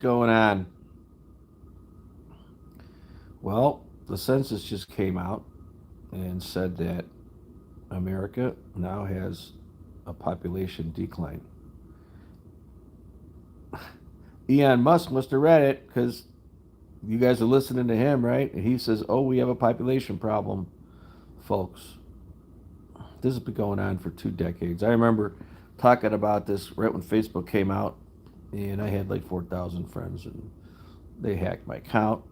going on? Well, the census just came out and said that America now has a population decline. Elon Musk must have read it because you guys are listening to him, right? And he says, "Oh, we have a population problem, folks." This has been going on for 2 decades. I remember talking about this right when Facebook came out, and I had like 4,000 friends, and they hacked my account.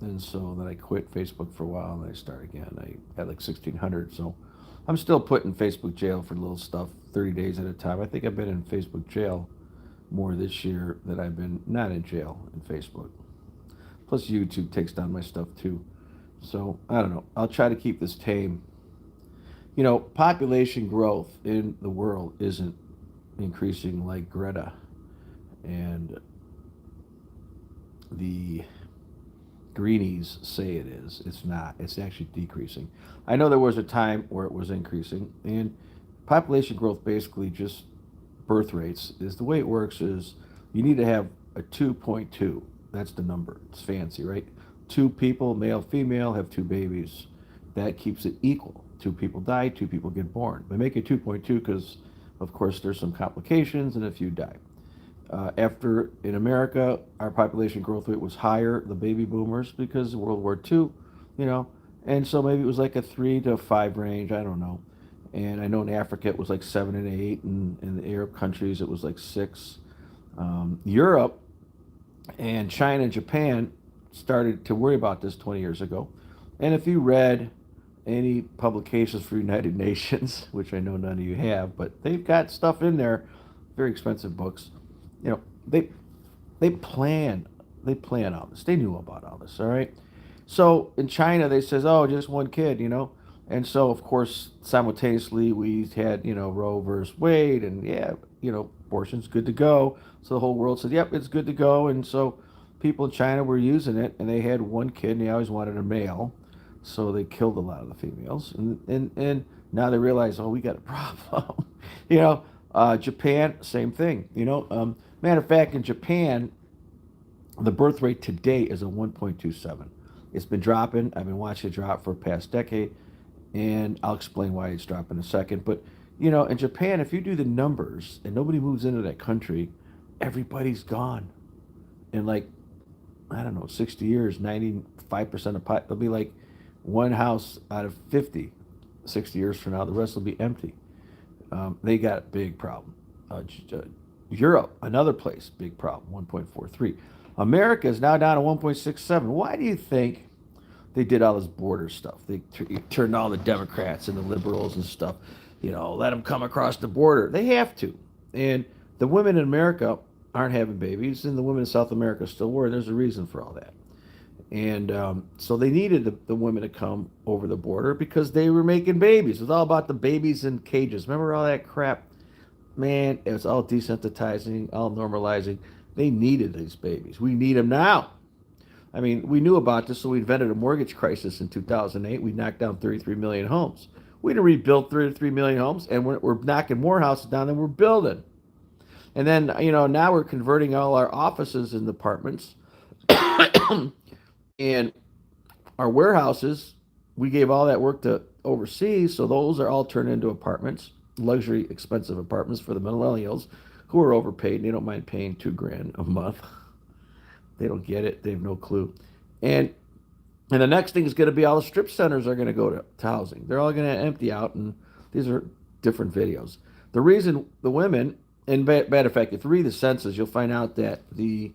And so then I quit Facebook for a while and I start again. I had like 1,600. So I'm still put in Facebook jail for little stuff 30 days at a time. I think I've been in Facebook jail more this year than I've been not in jail in Facebook. Plus, YouTube takes down my stuff too. So I don't know. I'll try to keep this tame. Population growth in the world isn't increasing like Greta and the greenies say it is. It's not. It's actually decreasing. I know there was a time where it was increasing, and population growth basically just birth rates is the way it works is you need to have a 2.2. That's the number. It's fancy, right? Two people, male, female, have two babies. That keeps it equal. Two people die, two people get born. They make it 2.2 because, of course, there's some complications and a few die. After in America, our population growth rate was higher, the baby boomers, because of World War II, you know, and so maybe it was like a 3 to 5 range. I don't know. And I know in Africa it was like 7 and 8, and in the Arab countries it was like 6. Europe and China and Japan started to worry about this 20 years ago. And if you read any publications for United Nations, which I know none of you have, but they've got stuff in there, very expensive books. You know, they plan all this. They knew about all this, all right? So in China, they says, oh, just one kid, and so of course simultaneously we had Roe versus Wade, and yeah, abortion's good to go. So the whole world said, yep, it's good to go, and so people in China were using it, and they had one kid, and they always wanted a male, so they killed a lot of the females, and now they realize, oh, we got a problem, Japan, same thing, Matter of fact, in Japan, the birth rate today is a 1.27. It's been dropping. I've been watching it drop for the past decade, and I'll explain why it's dropping in a second. But, in Japan, if you do the numbers and nobody moves into that country, everybody's gone. In like, I don't know, 60 years, 95% of there'll be like one house out of 50, 60 years from now. The rest will be empty. They got a big problem. Europe, another place, big problem, 1.43. America is now down to 1.67. Why do you think they did all this border stuff? They turned all the Democrats and the liberals and stuff, let them come across the border. They have to. And the women in America aren't having babies, and the women in South America still were. There's a reason for all that. And so they needed the women to come over the border because they were making babies. It was all about the babies in cages. Remember all that crap? Man, it was all desensitizing, all normalizing. They needed these babies. We need them now. I mean, we knew about this, so we invented a mortgage crisis in 2008. We knocked down 33 million homes. We didn't rebuild 33 million homes, and we're knocking more houses down than we're building. And then, now we're converting all our offices into apartments. And our warehouses, we gave all that work to overseas, so those are all turned into apartments, luxury, expensive apartments for the millennials who are overpaid and they don't mind paying $2,000 a month. They don't get it. They have no clue. And the next thing is going to be all the strip centers are going to go to housing. They're all going to empty out, and these are different videos. The reason the women, and matter of fact, if you read the census, you'll find out that the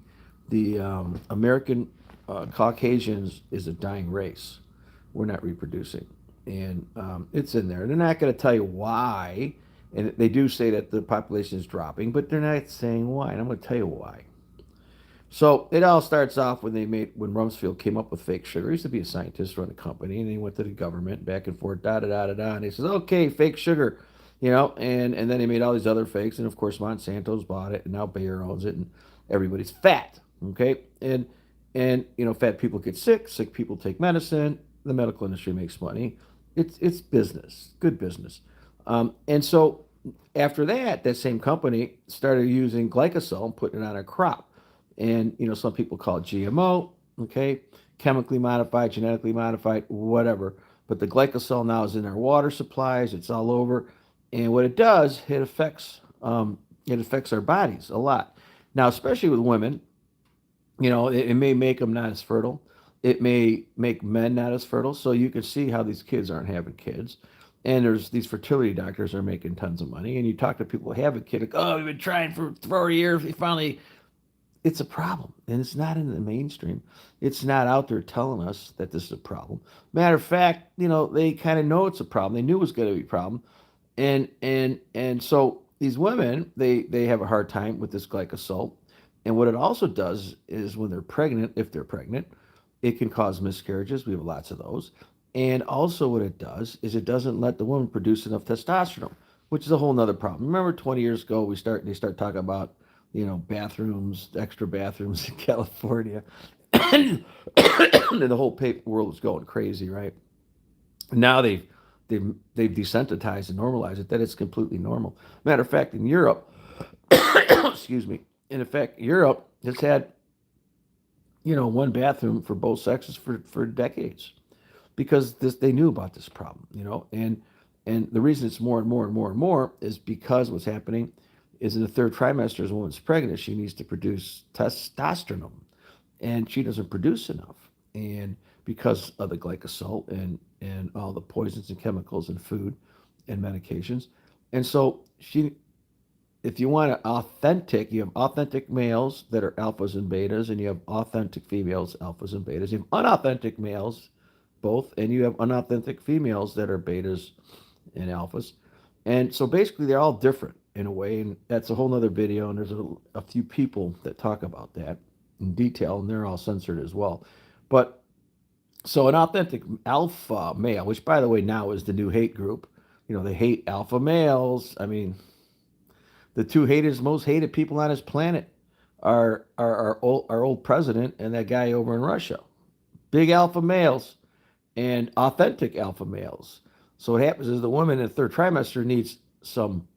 American Caucasians is a dying race. We're not reproducing, and it's in there. They're not going to tell you why, and they do say that the population is dropping, but they're not saying why, and I'm going to tell you why. So it all starts off when when Rumsfeld came up with fake sugar. He used to be a scientist, run a company, and he went to the government, back and forth, da da da da da, and he says, "Okay, fake sugar," and then he made all these other fakes, and of course Monsanto's bought it, and now Bayer owns it, and everybody's fat, okay, and fat people get sick, sick people take medicine, the medical industry makes money, it's business, good business, and so after that, that same company started using glycosol and putting it on a crop. and some people call it GMO, okay, chemically modified, genetically modified, whatever. But the glycosol now is in our water supplies. It's all over, and what it does, it affects our bodies a lot. Now, especially with women, it may make them not as fertile. It may make men not as fertile. So you can see how these kids aren't having kids. And there's these fertility doctors are making tons of money. And you talk to people who have a kid, like, oh, we've been trying for 4 years. We finally, it's a problem. And it's not in the mainstream. It's not out there telling us that this is a problem. Matter of fact, they kind of know it's a problem. They knew it was going to be a problem. And so these women, they have a hard time with this glycosol. And what it also does is when they're pregnant, if they're pregnant, it can cause miscarriages. We have lots of those. And also what it does is it doesn't let the woman produce enough testosterone, which is a whole nother problem. Remember 20 years ago they start talking about, bathrooms, extra bathrooms in California. And the whole paper world was going crazy, right? Now they've desensitized and normalized it that it's completely normal. Matter of fact, in Europe, excuse me, in effect, Europe has had one bathroom for both sexes for decades because they knew about this problem, and the reason it's more and more and more and more is because what's happening is in the third trimester, as a woman's pregnant, she needs to produce testosterone, and she doesn't produce enough, and because of the glycosol and all the poisons and chemicals in food and medications, and so she if you want you have authentic males that are alphas and betas, and you have authentic females, alphas and betas. You have unauthentic males, both, and you have unauthentic females that are betas and alphas. And so basically, they're all different in a way, and that's a whole nother video. And there's a few people that talk about that in detail, and they're all censored as well. But so an authentic alpha male, which by the way now is the new hate group, they hate alpha males. I mean, the two most hated people on this planet are our old president and that guy over in Russia. Big alpha males and authentic alpha males. So what happens is the woman in the third trimester needs some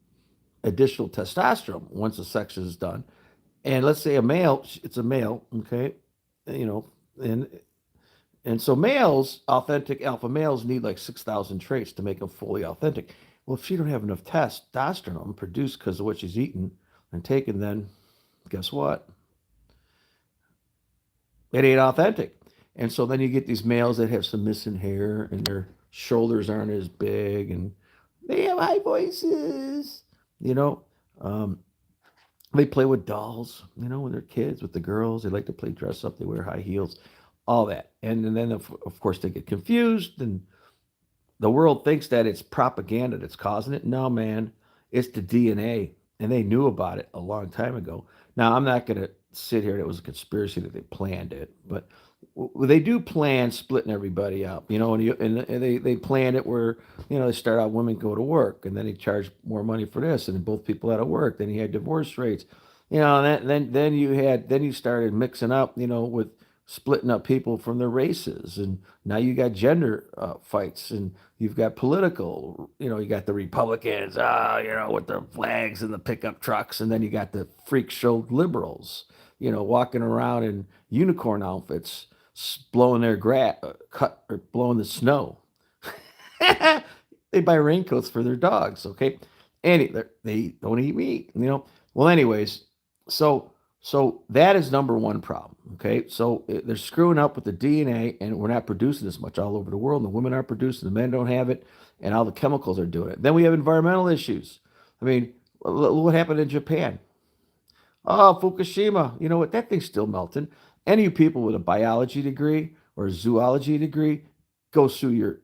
additional testosterone once the sex is done. And let's say it's a male, okay, you know, and so males, authentic alpha males, need like 6,000 traits to make them fully authentic. Well, if she don't have enough testosterone produced because of what she's eating and taking, then guess what? It ain't authentic. And so then you get these males that have some missing hair and their shoulders aren't as big and they have high voices, you know. Um, they play with dolls, when they're kids with the girls. They like to play dress up. They wear high heels, all that. And then, of course, they get confused and the world thinks that it's propaganda that's causing it. No, man, it's the DNA. And they knew about it a long time ago. Now, I'm not going to sit here. It was a conspiracy that they planned it. But they do plan splitting everybody up, and they plan it where, they start out women go to work and then they charge more money for this. And then both people out of work. Then you had divorce rates, and then you started mixing up, with splitting up people from their races, and now you got gender fights, and you've got political, you got the Republicans, with the flags and the pickup trucks, and then you got the freak show liberals, walking around in unicorn outfits, blowing their grass, cut or blowing the snow. They buy raincoats for their dogs, okay, and they don't eat meat, Well, anyways, so that is number one problem. Okay, so they're screwing up with the DNA, and we're not producing this much all over the world. And the women aren't producing, the men don't have it, and all the chemicals are doing it. Then we have environmental issues. I mean, what happened in Japan? Oh, Fukushima. You know what? That thing's still melting. Any of you people with a biology degree or a zoology degree, go sue your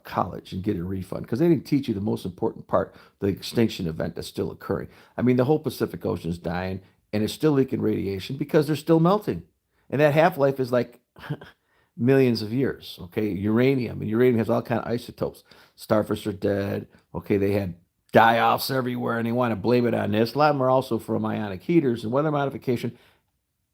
college and get a refund because they didn't teach you the most important part, the extinction event that's still occurring. I mean, the whole Pacific Ocean is dying and it's still leaking radiation because they're still melting. And that half-life is like millions of years, okay? Uranium, and uranium has all kind of isotopes. Starfish are dead, okay? They had die-offs everywhere, and they want to blame it on this. A lot of them are also from ionic heaters and weather modification,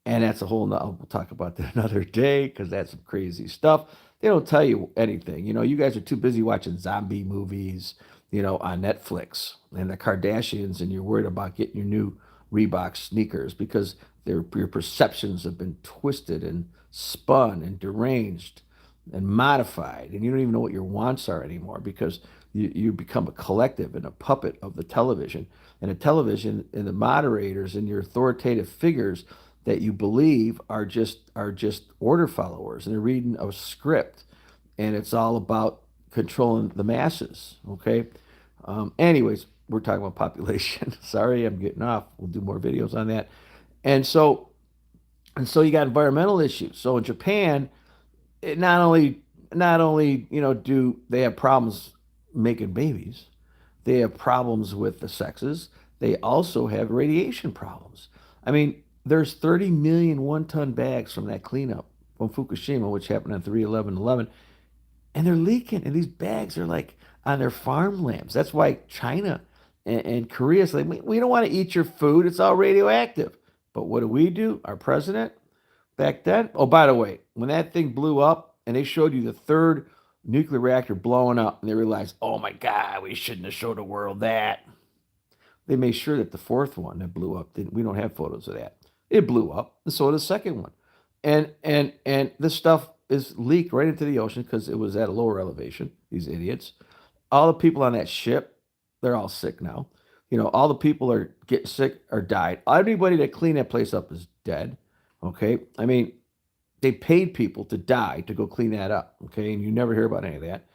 and that's a whole nother, we'll talk about that another day because that's some crazy stuff. They don't tell you anything. You guys are too busy watching zombie movies, on Netflix and the Kardashians, and you're worried about getting your new Reebok sneakers because Your perceptions have been twisted and spun and deranged and modified, and you don't even know what your wants are anymore because you become a collective and a puppet of the television. And the television and the moderators and your authoritative figures that you believe are just order followers, and they're reading a script, and it's all about controlling the masses. Okay. Anyways, we're talking about population. Sorry, I'm getting off. We'll do more videos on that. And so you got environmental issues. So in Japan, it not only do they have problems making babies, they have problems with the sexes. They also have radiation problems. I mean, there's 30 million one-ton bags from that cleanup from Fukushima, which happened on 3/11/11, and they're leaking. And these bags are like on their farmlands. That's why China and Korea is like, we don't want to eat your food. It's all radioactive. But what do? Our president back then. Oh, by the way, when that thing blew up and they showed you the third nuclear reactor blowing up, and they realized, oh my God, we shouldn't have showed the world that. They made sure that the fourth one that blew up, we don't have photos of that. It blew up, and so did the second one. And this stuff is leaked right into the ocean because it was at a lower elevation. These idiots. All the people on that ship, they're all sick now. All the people are getting sick or died. Everybody that cleaned that place up is dead. Okay. I mean, they paid people to die to go clean that up. Okay. And you never hear about any of that.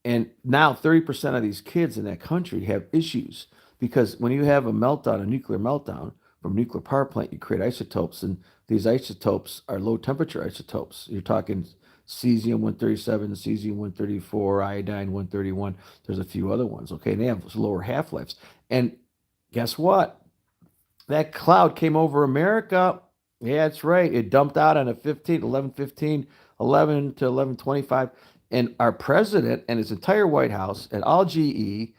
And now 30% of these kids in that country have issues because when you have a meltdown, a nuclear meltdown from a nuclear power plant, you create isotopes. And these isotopes are low temperature isotopes. You're talking cesium 137, cesium 134, iodine 131. There's a few other ones. Okay. And they have lower half lives. And guess what? That cloud came over America. Yeah, that's right. It dumped out on a 11 11 to 11:25. And our president and his entire White House and all GE,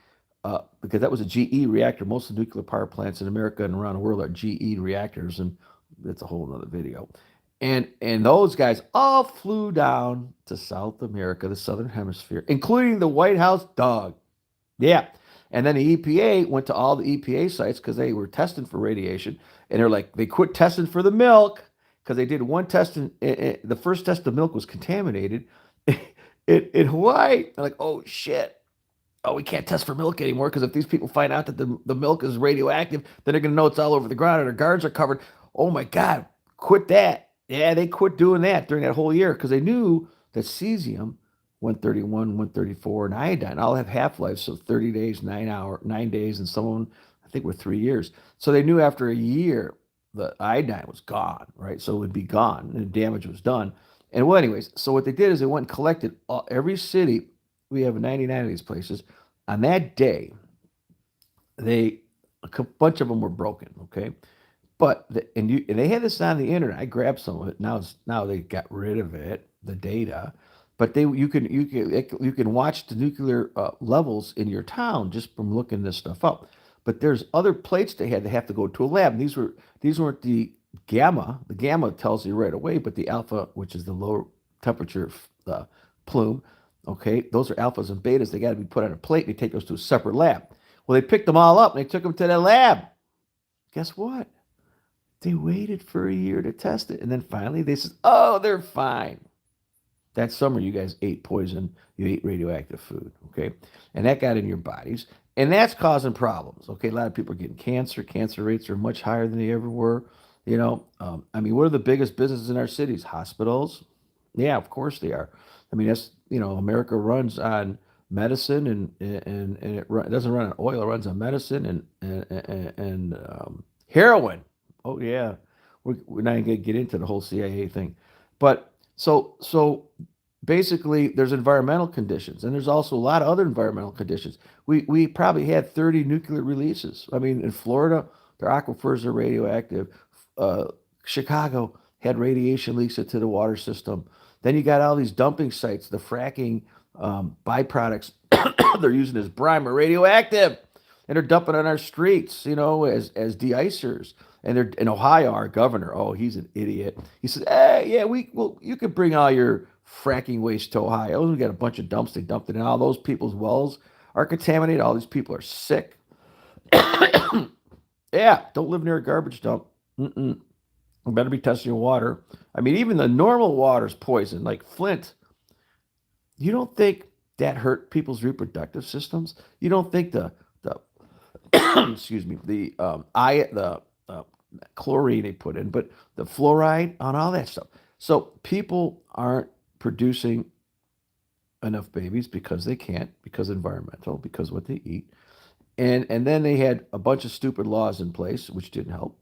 because that was a GE reactor. Most of the nuclear power plants in America and around the world are GE reactors, and that's a whole other video. And those guys all flew down to South America, the Southern Hemisphere, including the White House dog. Yeah. And then the EPA went to all the EPA sites because they were testing for radiation. And they're like, they quit testing for the milk because they did one test. And the first test of milk was contaminated in Hawaii. They're like, oh, shit. Oh, we can't test for milk anymore because if these people find out that the milk is radioactive, then they're going to know it's all over the ground and their gardens are covered. Oh, my God. Quit that. Yeah, they quit doing that during that whole year because they knew that cesium 131, 134, and iodine all have half-lives, so 30 days, 9 days, and some of them, I think, were 3 years. So they knew after a year the iodine was gone, right? So it would be gone, and the damage was done. And well, anyways, so what they did is they went and collected every city. We have 99 of these places. On that day, a bunch of them were broken, okay? But and they had this on the internet. I grabbed some of it. Now they got rid of it, the data. But you can watch the nuclear levels in your town just from looking this stuff up. But there's other plates they had. They have to go to a lab. And these weren't the gamma. The gamma tells you right away, but the alpha, which is the low temperature plume, okay, those are alphas and betas. They got to be put on a plate. And they take those to a separate lab. Well, they picked them all up and they took them to that lab. Guess what? They waited for a year to test it, and then finally they said, "Oh, they're fine." That summer, you guys ate poison. You ate radioactive food, okay? And that got in your bodies. And that's causing problems, okay? A lot of people are getting cancer. Cancer rates are much higher than they ever were. I mean, what are the biggest businesses in our cities? Hospitals? Yeah, of course they are. I mean, America runs on medicine and it doesn't run on oil. It runs on medicine and heroin. Oh, yeah. We're not going to get into the whole CIA thing. But so basically, there's environmental conditions, and there's also a lot of other environmental conditions. We probably had 30 nuclear releases. I mean, in Florida, their aquifers are radioactive. Chicago had radiation leaks into the water system. Then you got all these dumping sites, the fracking byproducts they're using as brine are radioactive, and they're dumping on our streets, as de-icers. And they're in Ohio, our governor, oh, he's an idiot. He says, hey, yeah, you could bring all your fracking waste to Ohio. We got a bunch of dumps. They dumped it in. All those people's wells are contaminated. All these people are sick. Yeah, don't live near a garbage dump. Mm-mm. You better be testing your water. I mean, even the normal water's poison, like Flint. You don't think that hurt people's reproductive systems? You don't think the excuse me, the chlorine they put in, but the fluoride on all that stuff. So people aren't producing enough babies because they can't, because environmental, because what they eat. And then they had a bunch of stupid laws in place which didn't help.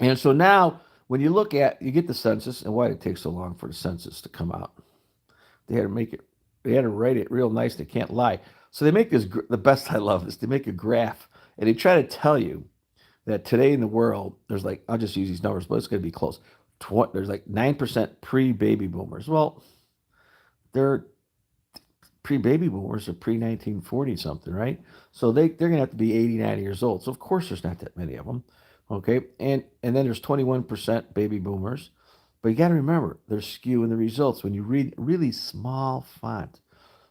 And so now when you get the census, and why did it take so long for the census to come out? They had to make it, they had to write it real nice. They can't lie. So they make this, the best I love is they make a graph and they try to tell you that today in the world, there's like, I'll just use these numbers, but it's going to be close. There's like 9% pre-baby boomers. Well, they're pre-baby boomers are pre-1940 something, right? So they're going to have to be 80, 90 years old. So of course there's not that many of them. Okay. And then there's 21% baby boomers. But you got to remember, there's skew in the results. When you read really small font,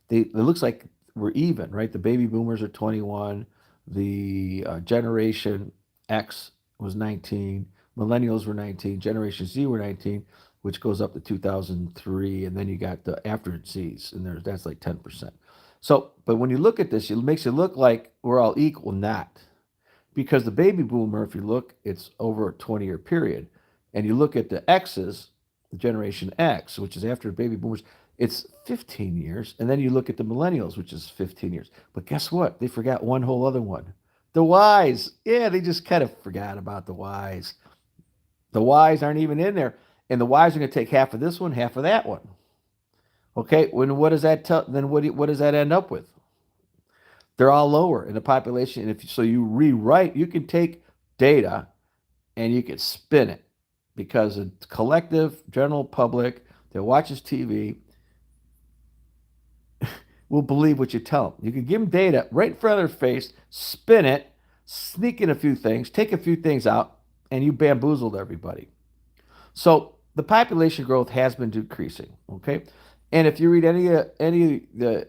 it looks like we're even, right? The baby boomers are 21. The Generation X was 19. Millennials were 19. Generation Z were 19, which goes up to 2003. And then you got the after Zs, and that's like 10%. So, but when you look at this, it makes it look like we're all equal. Not. Because the baby boomer, if you look, it's over a 20-year period. And you look at the X's, the Generation X, which is after the baby boomers, it's 15 years. And then you look at the millennials, which is 15 years. But guess what? They forgot one whole other one. The Ys. Yeah, they just kind of forgot about the Ys. The Ys aren't even in there. And the Ys are going to take half of this one, half of that one. Okay, what does that tell? Then what does that end up with? They're all lower in the population. And if so, you rewrite, you can take data and you can spin it because the collective general public that watches TV will believe what you tell them. You can give them data right in front of their face, spin it, sneak in a few things, take a few things out, and you bamboozled everybody. So the population growth has been decreasing. Okay, and if you read any of the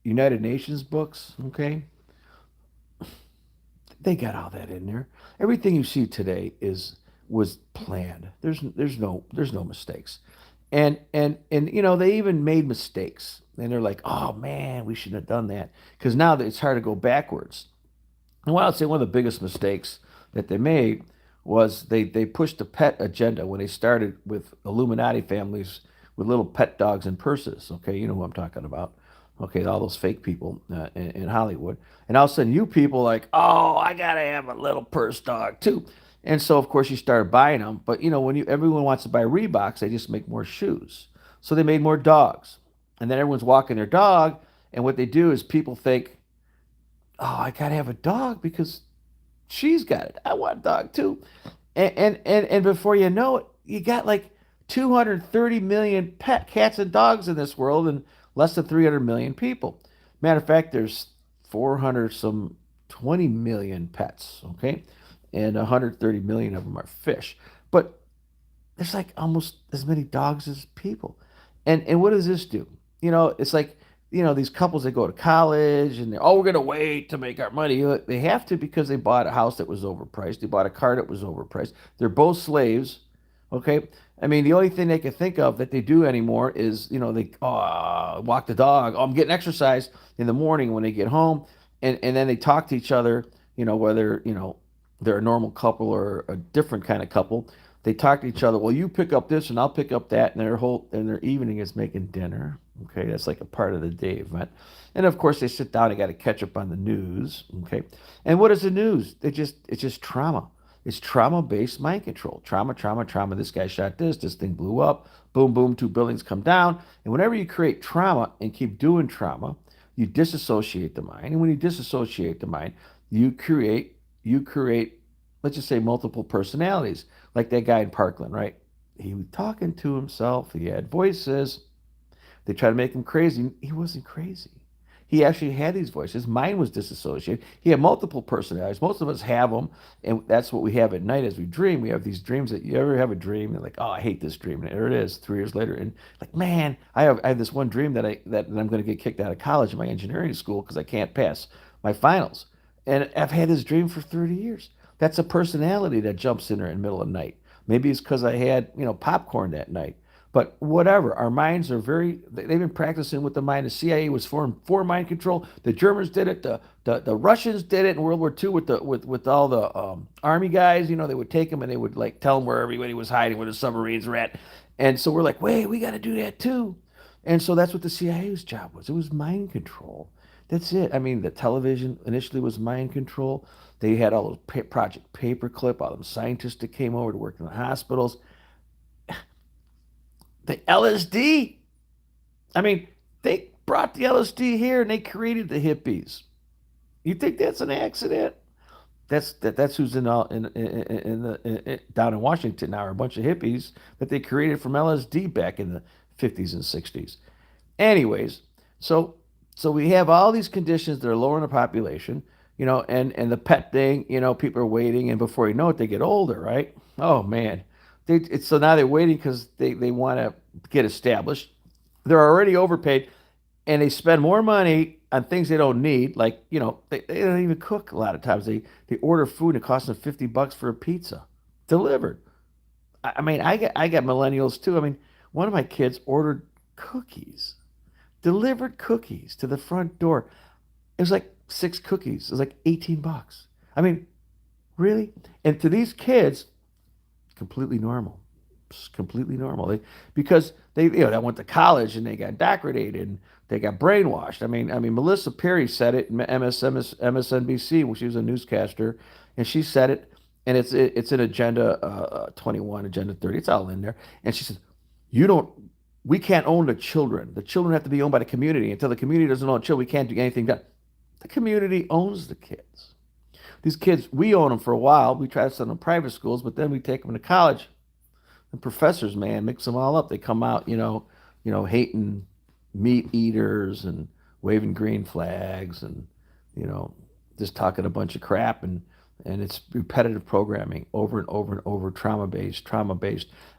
United Nations books, okay, they got all that in there. Everything you see today was planned. There's no mistakes. And they even made mistakes. And they're like, "Oh man, we shouldn't have done that." Cuz now it's hard to go backwards. And what I'd say one of the biggest mistakes that they made was they pushed the pet agenda when they started with Illuminati families with little pet dogs and purses. Okay, you know who I'm talking about. Okay, all those fake people in Hollywood. And all of a sudden, you people like, oh, I gotta have a little purse dog too. And so, of course, you started buying them. But when everyone wants to buy Reeboks, they just make more shoes. So they made more dogs, and then everyone's walking their dog. And what they do is people think, oh, I gotta have a dog because she's got it. I want a dog too. And before you know it, you got like 230 million pet cats and dogs in this world and less than 300 million people. Matter of fact, there's 400 some 20 million pets, okay? And 130 million of them are fish. But there's like almost as many dogs as people. And what does this do? It's like these couples that go to college and we're going to wait to make our money. They have to because they bought a house that was overpriced. They bought a car that was overpriced. They're both slaves. Okay. I mean, the only thing they can think of that they do anymore is, they walk the dog. Oh, I'm getting exercise in the morning when they get home. And then they talk to each other, whether, they're a normal couple or a different kind of couple. They talk to each other. Well, you pick up this and I'll pick up that. And their evening is making dinner. Okay, that's like a part of the day event. And of course, they sit down. They got to catch up on the news. Okay, and what is the news? It's just trauma. It's trauma-based mind control. Trauma, trauma, trauma. This guy shot this. This thing blew up. Boom, boom. 2 buildings come down. And whenever you create trauma and keep doing trauma, you disassociate the mind. And when you disassociate the mind, you create. Let's just say multiple personalities, like that guy in Parkland, right? He was talking to himself. He had voices. They tried to make him crazy. He wasn't crazy. He actually had these voices. His mind was disassociated. He had multiple personalities. Most of us have them, and that's what we have at night as we dream. We have these dreams that you ever have a dream and like, oh, I hate this dream. And there it is, 3 years later, and like, man, I have this one dream that I'm going to get kicked out of college in my engineering school because I can't pass my finals. And I've had this dream for 30 years. That's a personality that jumps in there in the middle of the night. Maybe it's because I had, popcorn that night. But whatever, our minds are they've been practicing with the mind. The CIA was for mind control. The Germans did it. The Russians did it in World War II with all the army guys. They would take them and they would like tell them where everybody was hiding, where the submarines were at. And so we're like, wait, we got to do that too. And so that's what the CIA's job was. It was mind control. That's it. I mean, the television initially was mind control. They had all those Project Paperclip, all them scientists that came over to work in the hospitals. The LSD. I mean, they brought the LSD here and they created the hippies. You think that's an accident? That's who's in all down in Washington now are a bunch of hippies that they created from LSD back in the 50s and 60s. Anyways, so so we have all these conditions that are lowering the population, and the pet thing, people are waiting, and before you know it, they get older, right? Oh man, so now they're waiting because they want to get established. They're already overpaid, and they spend more money on things they don't need. Like they don't even cook a lot of times. They order food and it costs them $50 for a pizza delivered. I mean, I got millennials too. I mean, one of my kids ordered cookies, delivered cookies to the front door. It was like six cookies. It was like $18. I mean, really? And to these kids, completely normal. It's completely normal. Because they went to college and they got indoctrinated and they got brainwashed. I mean, Melissa Perry said it in MSNBC when she was a newscaster, and she said it, and it's in Agenda 21, Agenda 30. It's all in there. And she said, "You don't. We can't own the children. The children have to be owned by the community. Until the community doesn't own the children, we can't do anything done." The community owns the kids. These kids, we own them for a while. We try to send them to private schools, but then we take them to college. The professors, man, mix them all up. They come out, hating meat eaters and waving green flags and, you know, just talking a bunch of crap and it's repetitive programming over and over and over, trauma based.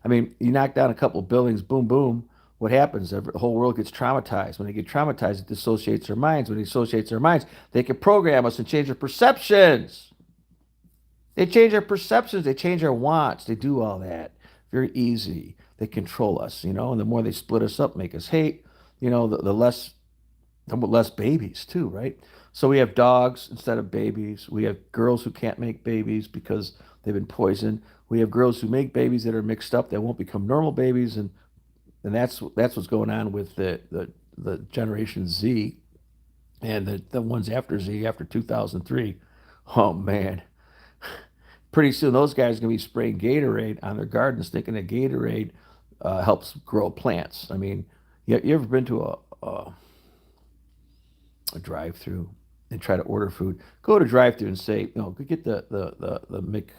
I mean, you knock down a couple of buildings, boom, boom. What happens? The whole world gets traumatized. When they get traumatized, it dissociates their minds. When it dissociates their minds, they can program us and change their perceptions. They change our perceptions. They change our wants. They do all that very easy. They control us, and the more they split us up, make us hate, the less babies too, right? So we have dogs instead of babies. We have girls who can't make babies because they've been poisoned. We have girls who make babies that are mixed up that won't become normal babies, and that's what's going on with the Generation Z and the ones after Z after 2003. Oh man, pretty soon those guys are going to be spraying Gatorade on their gardens, thinking that Gatorade helps grow plants. I mean, you ever been to a drive-through and try to order food? Go to drive-through and say, get the Mc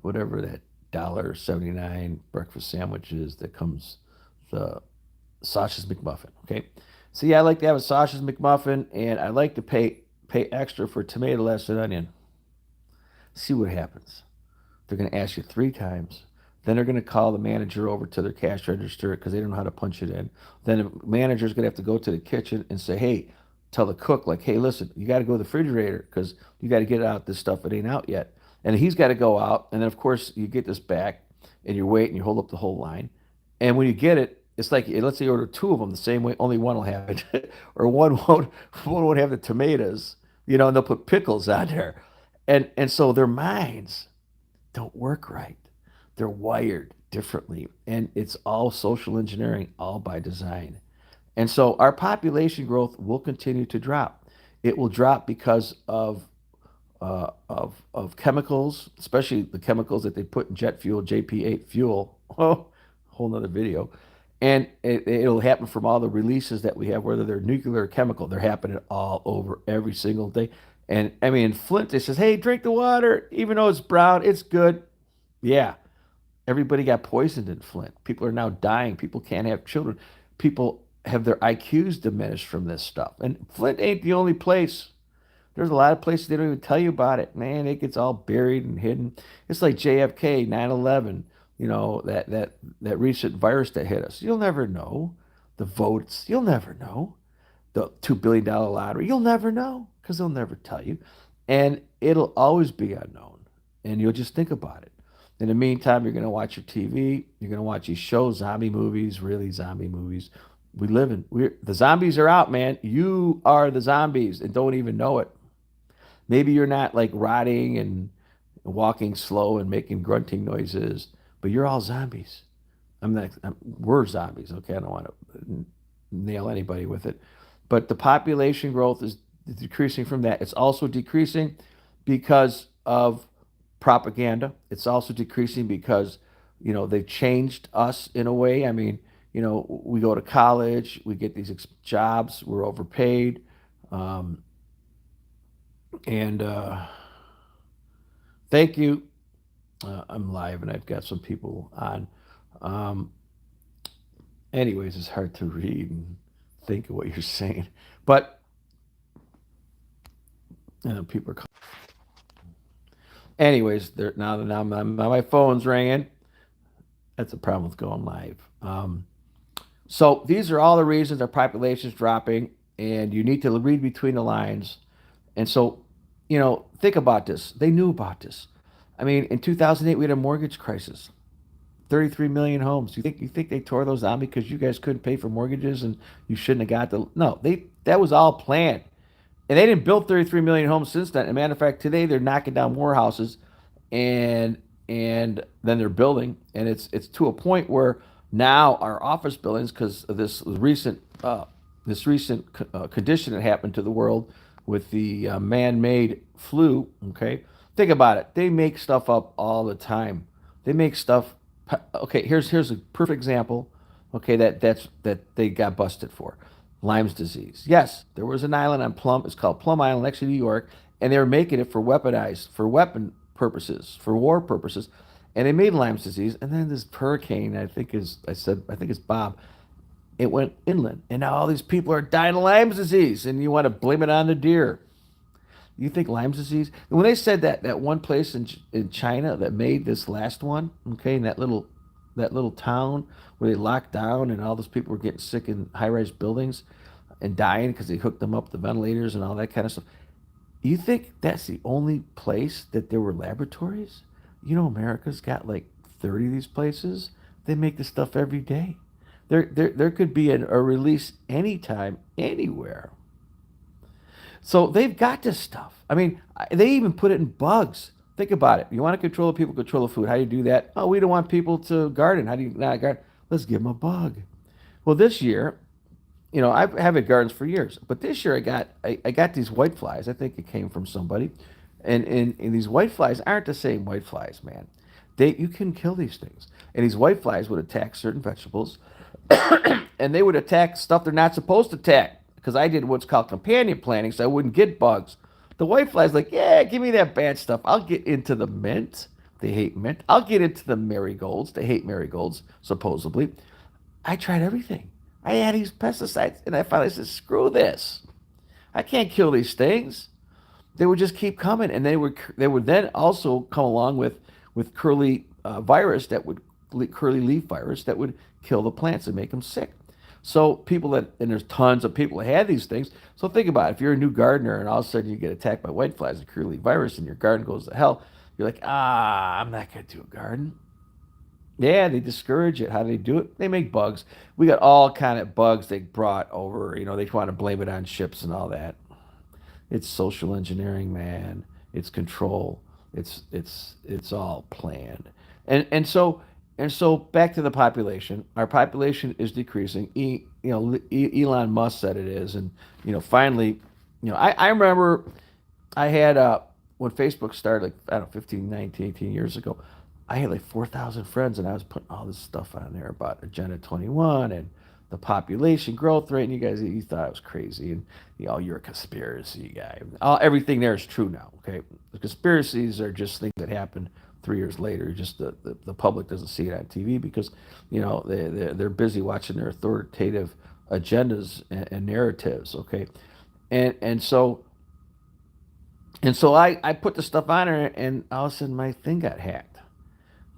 whatever that $1.79 breakfast sandwich is that comes the sausage McMuffin. Okay, so yeah, I like to have a sausage McMuffin, and I like to pay extra for tomato, lettuce, and onion. See what happens. They're going to ask you three times. Then they're going to call the manager over to their cash register because they don't know how to punch it in. Then the manager's going to have to go to the kitchen and say, hey, tell the cook, like, hey, listen, you got to go to the refrigerator because you got to get out this stuff. It ain't out yet. And he's got to go out. And then, of course, you get this back and you wait and you hold up the whole line. And when you get it, it's like, let's say you order two of them the same way, only one will have it. Or one won't have the tomatoes, and they'll put pickles on there. And so their minds don't work right. They're wired differently. And it's all social engineering, all by design. And so our population growth will continue to drop. It will drop because of chemicals, especially the chemicals that they put in jet fuel, JP8 fuel. Oh, whole nother video. And it'll happen from all the releases that we have, whether they're nuclear or chemical. They're happening all over every single day. And I mean, in Flint, they says, hey, drink the water, even though it's brown, it's good. Yeah, everybody got poisoned in Flint. People are now dying. People can't have children. People have their IQs diminished from this stuff. And Flint ain't the only place. There's a lot of places they don't even tell you about it. Man, it gets all buried and hidden. It's like JFK, 9/11, that recent virus that hit us. You'll never know. The votes, you'll never know. The $2 billion lottery, you'll never know because they'll never tell you. And it'll always be unknown. And you'll just think about it. In the meantime, you're going to watch your TV. You're going to watch these shows, zombie movies, really zombie movies. The zombies are out, man. You are the zombies and don't even know it. Maybe you're not like rotting and walking slow and making grunting noises, but you're all zombies. We're zombies. Okay, I don't want to nail anybody with it, but the population growth is decreasing from that. It's also decreasing because of propaganda. It's also decreasing because they've changed us in a way. I mean, we go to college, we get these jobs, we're overpaid, um, and thank you. I'm live and I've got some people on. Um, anyways, it's hard to read and think of what you're saying. But people are. Anyways, now my phone's ringing. That's the problem with going live. So these are all the reasons our population's dropping, and you need to read between the lines. And so, think about this. They knew about this. I mean, in 2008, we had a mortgage crisis. 33 million homes. You think they tore those down because you guys couldn't pay for mortgages and you shouldn't have got the no, that was all planned. And they didn't build 33 million homes since then. As a matter of fact, today they're knocking down more houses and then they're building. And it's to a point where now our office buildings, because of this recent condition that happened to the world with the man-made flu. Okay, think about it. They make stuff up all the time. They make stuff. Okay, here's a perfect example. Okay, that they got busted for. Lyme's disease. Yes, there was an island on Plum. It's called Plum Island, next to New York, and they were making it for weapon purposes, for war purposes, and they made Lyme's disease. And then this hurricane, I think it's Bob. It went inland, and now all these people are dying of Lyme's disease, and you want to blame it on the deer. You think Lyme's disease? And when they said that one place in China that made this last one, okay, in that little town where they locked down and all those people were getting sick in high-rise buildings and dying because they hooked them up to ventilators and all that kind of stuff. You think that's the only place that there were laboratories? America's got like 30 of these places. They make this stuff every day. There could be a release anytime, anywhere. So they've got this stuff. I mean, they even put it in bugs. Think about it. You want to control the people, control the food. How do you do that? Oh, we don't want people to garden. How do you not garden? Let's give them a bug. Well, this year, I've had gardens for years, but this year I got these white flies. I think it came from somebody, and these white flies aren't the same white flies, man. You can kill these things, and these white flies would attack certain vegetables, and they would attack stuff they're not supposed to attack. Because I did what's called companion planting, so I wouldn't get bugs. The white fly's like, yeah, give me that bad stuff. I'll get into the mint. They hate mint. I'll get into the marigolds. They hate marigolds, supposedly. I tried everything. I had these pesticides, and I finally said, screw this. I can't kill these things. They would just keep coming, and they would then also come along with curly curly leaf virus that would kill the plants and make them sick. So and there's tons of people that had these things. So think about it. If you're a new gardener and all of a sudden you get attacked by whiteflies and curly virus and your garden goes to hell, you're like, I'm not going to do a garden. Yeah, they discourage it. How do they do it? They make bugs. We got all kind of bugs they brought over. They want to blame it on ships and all that. It's social engineering, man. It's control. It's all planned. And so back to the population. Our population is decreasing. Elon Musk said it is, and finally, I remember I had when Facebook started, like, I don't know, 15, 19, 18 years ago. I had like 4,000 friends, and I was putting all this stuff on there about Agenda 21 and the population growth rate. And you thought I was crazy, and you're a conspiracy guy. Everything there is true now. Okay, the conspiracies are just things that happen 3 years later. Just the public doesn't see it on TV because they're busy watching their authoritative agendas and narratives. Okay, and so I put the stuff on there, and all of a sudden my thing got hacked,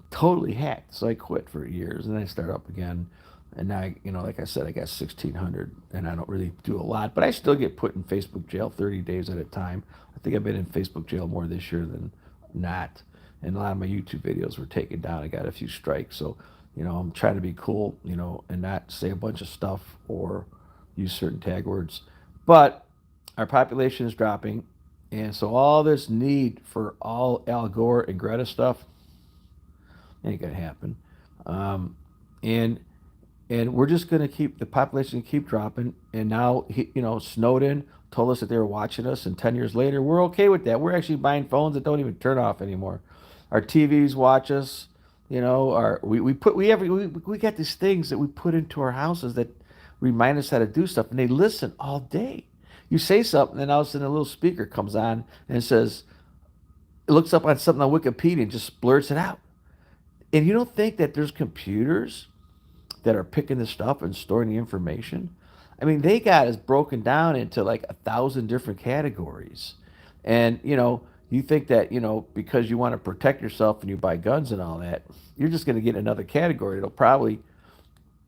totally hacked. So I quit for years, and then I start up again. And now, like I said, I got 1,600, and I don't really do a lot, but I still get put in Facebook jail 30 days at a time. I think I've been in Facebook jail more this year than not. and a lot of my YouTube videos were taken down. I got a few strikes, so I'm trying to be cool, and not say a bunch of stuff or use certain tag words. But our population is dropping, and so all this need for all Al Gore and Greta stuff ain't gonna happen. Um, and and we're just going to keep the population keep dropping. And now, Snowden told us that they were watching us, and 10 years later, we're okay with that. We're actually buying phones that don't even turn off anymore. Our TVs watch us. Our we got these things that we put into our houses that remind us how to do stuff, and they listen all day. You say something, and all of a sudden a little speaker comes on and says, it looks up on something on Wikipedia and just blurts it out. And you don't think that there's computers that are picking this stuff and storing the information? I mean, they got us broken down into like 1,000 different categories. And, you think that, because you want to protect yourself and you buy guns and all that, you're just going to get another category. It'll probably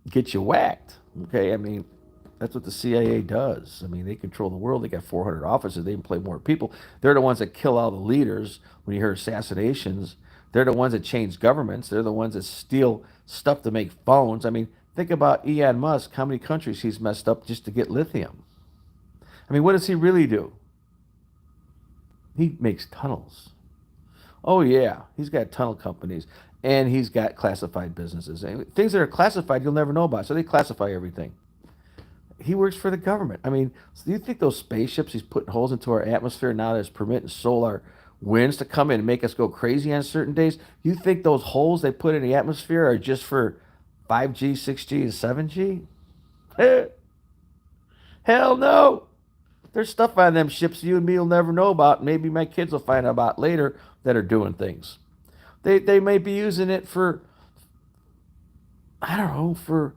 get you whacked. Okay. I mean, that's what the CIA does. I mean, they control the world. They got 400 offices. They employ more people. They're the ones that kill all the leaders when you hear assassinations. They're the ones that change governments. They're the ones that steal stuff to make phones. I mean, think about Elon Musk, how many countries he's messed up just to get lithium. I mean, what does he really do? He makes tunnels. Oh, yeah, he's got tunnel companies, and he's got classified businesses. And things that are classified you'll never know about, so they classify everything. He works for the government. I mean, so do you think those spaceships he's putting holes into our atmosphere now that's permitting solar winds to come in and make us go crazy on certain days? You think those holes they put in the atmosphere are just for 5G, 6G, and 7G? Hell no. There's stuff on them ships you and me will never know about. Maybe my kids will find out about later that are doing things. They may be using it for, I don't know, for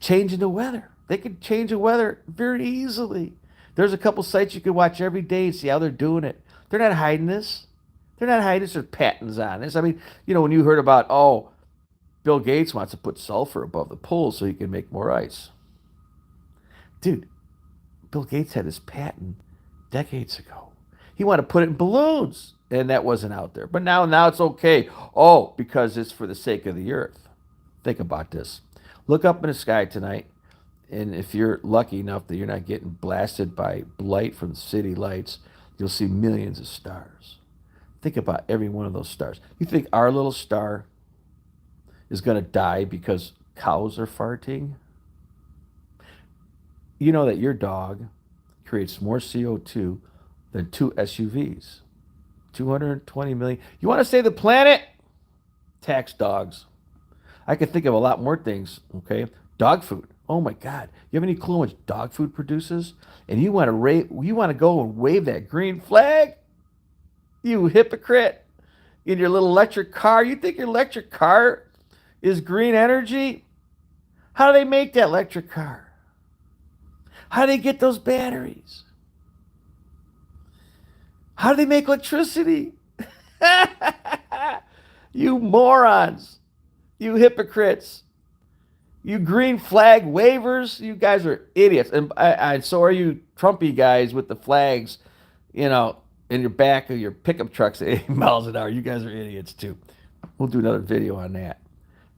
changing the weather. They could change the weather very easily. There's a couple sites you can watch every day and see how they're doing it. They're not hiding this. They're not hiding this. There's patents on this. I mean, when you heard about, Bill Gates wants to put sulfur above the poles so he can make more ice. Dude, Bill Gates had his patent decades ago. He wanted to put it in balloons, and that wasn't out there. But now it's okay. Oh, because it's for the sake of the earth. Think about this. Look up in the sky tonight, and if you're lucky enough that you're not getting blasted by light from the city lights, you'll see millions of stars. Think about every one of those stars. You think our little star is going to die because cows are farting? You know that your dog creates more CO2 than 2 SUVs. 220 million. You want to save the planet? Tax dogs. I could think of a lot more things, okay? Dog food. Oh my God. You have any clue how much dog food produces? And you want to go and wave that green flag? You hypocrite. In your little electric car. You think your electric car is green energy? How do they make that electric car? How do they get those batteries? How do they make electricity? You morons. You hypocrites. You green flag wavers. You guys are idiots. And so are you Trumpy guys with the flags, in your back of your pickup trucks at 80 miles an hour. You guys are idiots too. We'll do another video on that.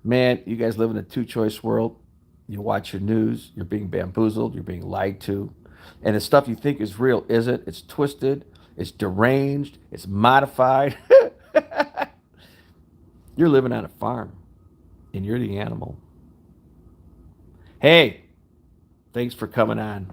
Man, you guys live in a two-choice world. You watch your news, you're being bamboozled, you're being lied to. And the stuff you think is real isn't. It's twisted, it's deranged, it's modified. You're living on a farm, and you're the animal. Hey, thanks for coming on.